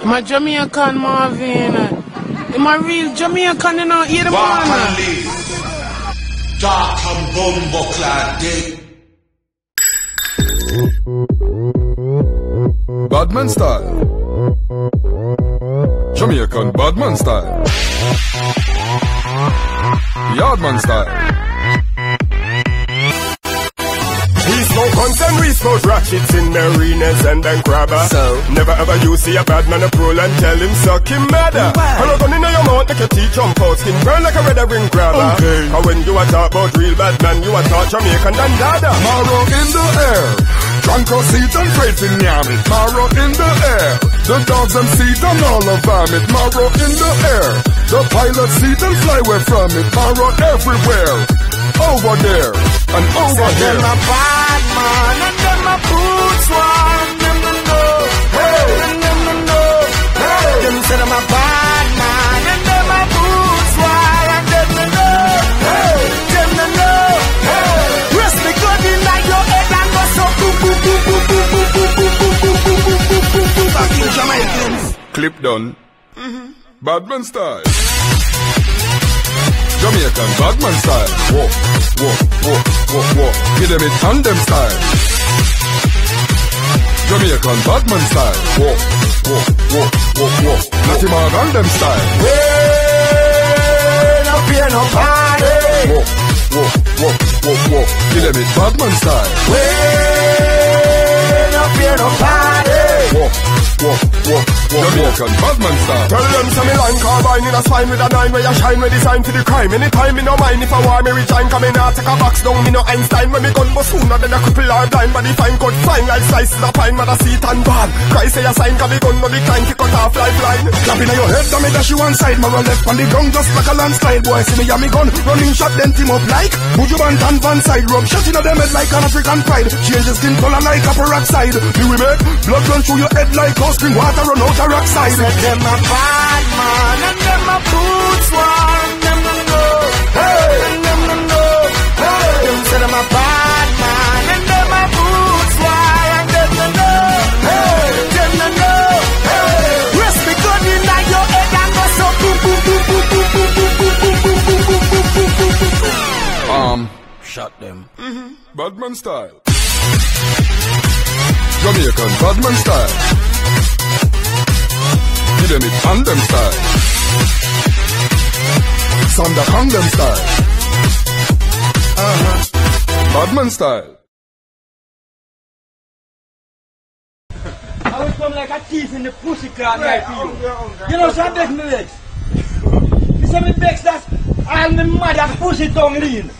I'm a Jamaican, Marvin. I'm a real Jamaican, you know. Hear the man. Dark and bumbo clad day. Badman style. Jamaican Badman style. Yardman style. We smoke guns and we smoke ratchets in marinas and then crabber. So never ever you see a bad man a pull and tell him suck him murder. And a gun in your mouth make your teeth jump out, skin burn like a red ring grabber. Okay. And when you a talk about real bad man, you a talk Jamaican and dada. Marrow in the air, drunk or seat and freight in Yamit. Marrow in the air, the dogs and seat and all of vomit. Marrow in the air, the pilot seat and fly away from it. Marrow everywhere, over there and over here. Them a bad man and them a boots one. Them no know, hey, them no know, hey. Them say them a bad man and them a boots one. And them no know, hey, them no know, hey. Rest me gun in your head and go so boom boom boom boom boom boom boom boom boom boom boom boom boom. Fucking Jamaicans. Clip done. Badman style. Jamaican Badman style. Walk, walk, walk, walk, walk. Give them it tandem style. Jamaican Badman style. Walk, walk, walk, walk, walk. Natty Morgan them style. Hey, no fear no party. Walk, walk, walk, walk, walk. Give them it Badman style. Hey, no fear no party. Walk, walk, walk, walk. Jamaican Badman style. Tell them some me line carbine in a spine with a nine where you shine with design for the crime. Anytime me no mind if I war me rejoin, come in and take a box down me no Einstein. When me gun bust sooner than a cripple or blind, but if I'm good flying like slices of pine, man a seat and ball. Cry say a sign, cause me gun no decline, kick cut off lifeline. Clap in your head, me dash you one side, marrow left on the ground just like a landslide. Boy see me and me gun, running shot then team up like Buju Banton van side, rub shot in them head like an African pride. Change the skin color like a peroxide. Do we make blood run through your head like cold spring water run out a rock side. Say them a bad man and them a boots one. Them no know, hey, and them no know, hey. Them say them a bad man and them a boots one. And them no know, hey, them no know, hey. Rest me gun in your head and go so boom boom boom boom boom boom boom boom boom boom boom boom boom boom. Shot them. Badman style. Jamaican Badman style. Give them it tandem style. Sanda Kangdom style. Badman style. I will come like a thief in the pussy car right to you. You know, so I beg me legs. You say me begs that all my mother pussy tongue lean.